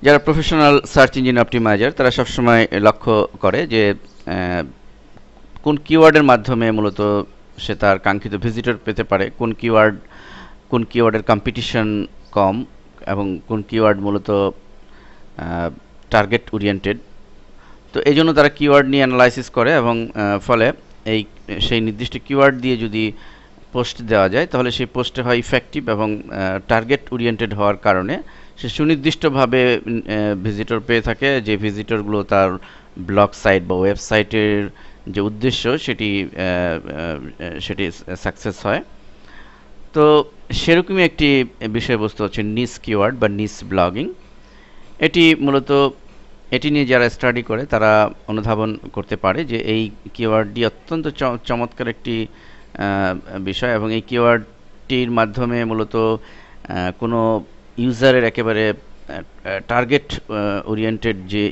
যারা professional search engine optimiser তারা সবসময় লক্ষ্য করে যে আহ, কোন কিওয়ার্ডের মাধ্যমে মূলত সে তার কাঙ্ক্ষিত ভিজিটর পেতে পারে, কোন কিওয়ার্ডের কম্পিটিশন কম, এবং কোন কিওয়ার্ড মূলত টার্গেট ওরিয়েন্টেড। তো এই জন্য তারা কিওয়ার্ড নিয়ে অ্যানালাইসিস করে, এবং ফলে এই সেই নির্দিষ্ট কিওয়ার্ড দিয়ে যদি পোস্ট দেওয়া যায় তাহলে সেই পোস্টে হয় ইফেক্টিভ, এবং টার্গেট ওরিয়েন্টেড হওয়ার কারণে সে সুনির্দিষ্টভাবে ভিজিটর পেয়ে থাকে, যে ভিজিটরগুলো তার ব্লগ সাইট বা ওয়েবসাইটের যে উদ্দেশ্য সেটি সাকসেস হয়। তো সেরকমই একটি বিষয়বস্তু হচ্ছে নিস কিওয়ার্ড বা নিস ব্লগিং। এটি মূলত এটি নিয়ে যারা স্টাডি করে তারা অনুধাবন করতে পারে যে এই কিওয়ার্ডটি অত্যন্ত চমৎকার একটি বিষয়, এবং এই কিওয়ার্ডটির মাধ্যমে মূলত কোনো ইউজারের একেবারে টার্গেট ওরিয়েন্টেড যে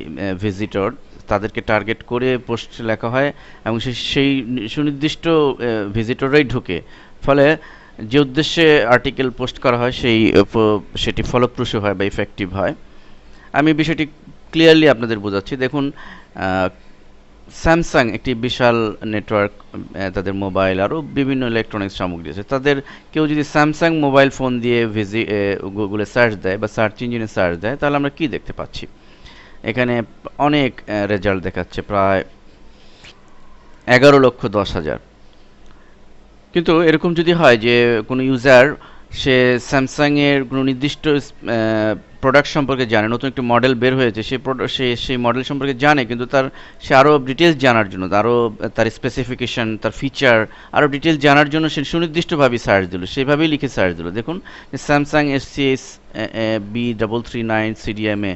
ভিজিটর, তাদেরকে টার্গেট করে পোস্ট লেখা হয়, এবং সেই সুনির্দিষ্ট ভিজিটররাই ঢুকে। ফলে যে উদ্দেশ্যে আর্টিকেল পোস্ট করা হয় সেটি ফলপ্রসূ হয় বা ইফেক্টিভ হয়। আমি বিষয়টি ক্লিয়ারলি আপনাদের বোঝাচ্ছি। দেখুন, স্যামসাং একটি বিশাল নেটওয়ার্ক, তাদের মোবাইল আরও বিভিন্ন ইলেকট্রনিক্স সামগ্রী আছে। তাদের কেউ যদি স্যামসাং মোবাইল ফোন দিয়ে গুগলে সার্চ দেয় বা সার্চ ইঞ্জিনে সার্চ দেয়, তাহলে আমরা কি দেখতে পাচ্ছি? এখানে অনেক রেজাল্ট দেখাচ্ছে, প্রায় 11,10,000। কিন্তু এরকম যদি হয় যে কোনো ইউজার সে স্যামসাংয়ের কোনো নির্দিষ্ট প্রোডাক্ট সম্পর্কে জানে, নতুন একটি মডেল বের হয়েছে, সেই মডেল সম্পর্কে জানে, কিন্তু সে আরও ডিটেলস জানার জন্য, তার স্পেসিফিকেশন, তার ফিচার আরও ডিটেলস জানার জন্য সে সুনির্দিষ্টভাবে সার্চ দিল, সেভাবেই লিখে সার্চ দিল। দেখুন, স্যামসাং SCS B339 CDMA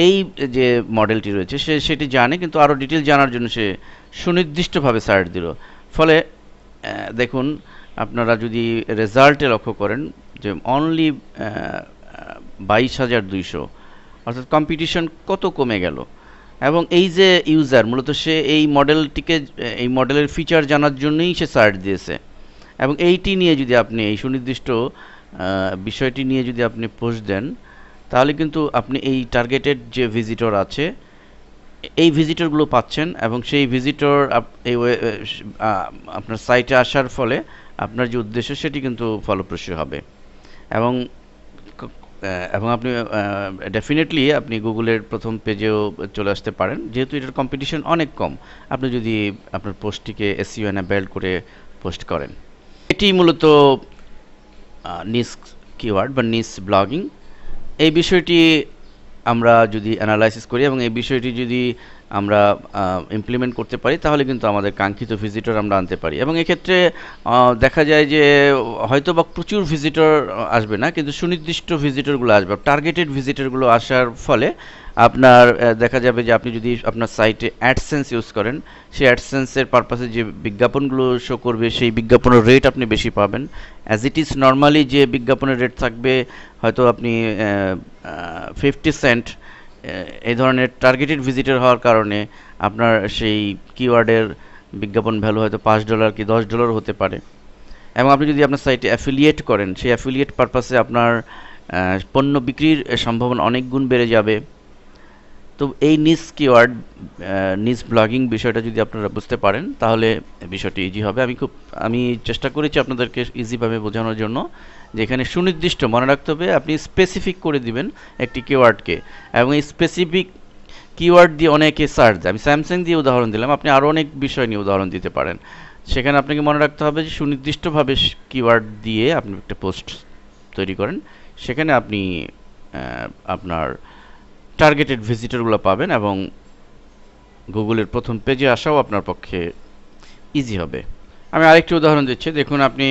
এই যে মডেলটি রয়েছে সেটি জানে, কিন্তু আরও ডিটেলস জানার জন্য সে সুনির্দিষ্টভাবে সার্চ দিল। ফলে দেখুন, আপনারা যদি রেজাল্টে লক্ষ্য করেন যে অনলি 22,200, অর্থাৎ কম্পিটিশন কত কমে গেল। এবং এই যে ইউজার মূলত সে এই মডেলের ফিচার জানার জন্যই সে সার্চ দিয়েছে, এবং এইটি নিয়ে যদি আপনি এই সুনির্দিষ্ট বিষয়টি নিয়ে যদি আপনি পোস্ট দেন, তাহলে কিন্তু আপনি এই টার্গেটেড যে ভিজিটর আছে এই ভিজিটরগুলো পাচ্ছেন, এবং সেই ভিজিটর আপনার সাইটে আসার ফলে আপনার যে উদ্দেশ্য সেটি কিন্তু ফলপ্রসূ হবে। এবং এবং আপনি ডেফিনেটলি আপনি গুগলের প্রথম পেজেও চলে আসতে পারেন, যেহেতু এটার কম্পিটিশন অনেক কম, আপনি যদি আপনার পোস্টটিকে এসইও এনাবেল্ড করে পোস্ট করেন। এটি মূলত নিস কিওয়ার্ড বা নিস ব্লগিং। এই বিষয়টি আমরা যদি অ্যানালাইসিস করি এবং এই বিষয়টি যদি আমরা ইমপ্লিমেন্ট করতে পারি, তাহলে কিন্তু আমাদের কাঙ্ক্ষিত ভিজিটর আমরা আনতে পারি। এবং এক্ষেত্রে দেখা যায় যে হয়তো বা প্রচুর ভিজিটর আসবে না, কিন্তু সুনির্দিষ্ট ভিজিটরগুলো আসবে, টার্গেটেড ভিজিটরগুলো আসার ফলে আপনার দেখা যাবে যে আপনি যদি আপনার সাইটে অ্যাডসেন্স ইউজ করেন, সেই অ্যাডসেন্সের পারপাসে যে বিজ্ঞাপনগুলো শো করবে সেই বিজ্ঞাপনের রেট আপনি বেশি পাবেন। অ্যাজ ইট ইজ নর্মালি যে বিজ্ঞাপনের রেট থাকবে, হয়তো আপনি 50 সেন্ট, এই ধরনের টার্গেটেড ভিজিটর হওয়ার কারণে আপনার সেই কিওয়ার্ডের বিজ্ঞাপন ভ্যালু হয়তো $5 কি $10 হতে পারে। এবং আপনি যদি আপনার সাইটে অ্যাফিলিয়েট করেন, সেই অ্যাফিলিয়েট পারপাসে আপনার পণ্য বিক্রির সম্ভাবনা অনেক গুণ বেড়ে যাবে। তো এই নিস কিওয়ার্ড, নিস ব্লগিং বিষয়টা যদি আপনারা বুঝতে পারেন, তাহলে বিষয়টি ইজি হবে। আমি চেষ্টা করেছি আপনাদেরকে ইজিভাবে বোঝানোর জন্য, যে এখানে সুনির্দিষ্ট মনে রাখতে হবে, আপনি স্পেসিফিক করে দিবেন একটি কিওয়ার্ডকে, এবং এই স্পেসিফিক কিওয়ার্ড দিয়ে অনেকে সার্চ দেয়। আমি স্যামসাং দিয়ে উদাহরণ দিলাম, আপনি আরও অনেক বিষয় নিয়ে উদাহরণ দিতে পারেন। সেখানে আপনাকে মনে রাখতে হবে যে সুনির্দিষ্টভাবে কিওয়ার্ড দিয়ে আপনি একটা পোস্ট তৈরি করেন, সেখানে আপনি আপনার টার্গেটেড ভিজিটরগুলো পাবেন, এবং গুগলের প্রথম পেজে আসাও আপনার পক্ষে ইজি হবে। আমি আরেকটি উদাহরণ দিচ্ছি। দেখুন, আপনি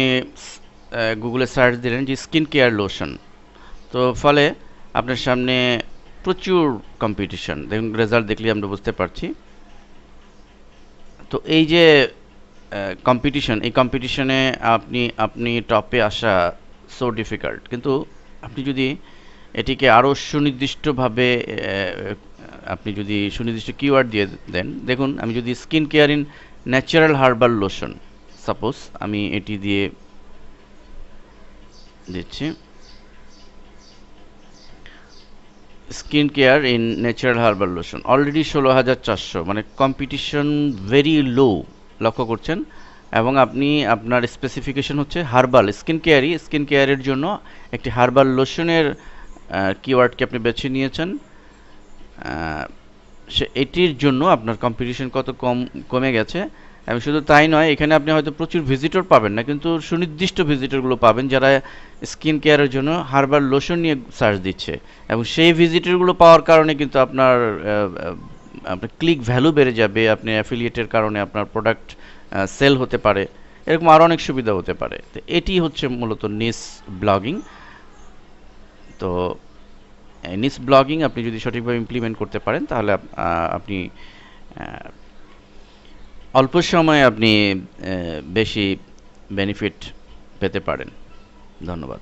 গুগলে সার্চ দিলেন যে স্কিন কেয়ার লোশন, তো ফলে আপনার সামনে প্রচুর কম্পিটিশন। দেখুন, রেজাল্ট দেখলে আমরা বুঝতে পারছি। তো এই যে কম্পিটিশন, এই কম্পিটিশনে আপনি টপে আসা সো ডিফিকাল্ট, কিন্তু আপনি যদি এটিকে আরও সুনির্দিষ্টভাবে আপনি যদি সুনির্দিষ্ট কিওয়ার্ড দিয়ে দেন, দেখুন, আমি যদি skin care in natural herbal lotion, suppose আমি এটি দিয়ে দিচ্ছি, skin care in natural herbal lotion already 16,400, মানে কম্পিটিশন ভেরি লো লক্ষ্য করছেন। এবং আপনি আপনার স্পেসিফিকেশন হচ্ছে হার্বাল স্কিন কেয়ারের জন্য একটি হার্বাল লোশনের কিওয়ার্ডকে আপনি বেছে নিয়েছেন। আহ, এটির জন্য আপনার কম্পিটিশন কত কমে গেছে। এবং শুধু তাই নয়, এখানে আপনি হয়তো প্রচুর ভিজিটর পাবেন না, কিন্তু সুনির্দিষ্ট ভিজিটরগুলো পাবেন যারা স্কিন কেয়ারের জন্য হার্বাল লোশন নিয়ে সার্চ দিচ্ছে। এবং সেই ভিজিটরগুলো পাওয়ার কারণে কিন্তু আপনার ক্লিক ভ্যালু বেড়ে যাবে, আপনি অ্যাফিলিয়েটের কারণে আপনার প্রোডাক্ট সেল হতে পারে, এরকম আরও অনেক সুবিধা হতে পারে। তো এটি হচ্ছে মূলত নিস ব্লগিং। তো নিস ব্লগিং আপনি যদি সঠিকভাবে ইমপ্লিমেন্ট করতে পারেন, তাহলে আপনি অল্প সময়ে আপনি বেশি বেনিফিট পেতে পারেন। ধন্যবাদ।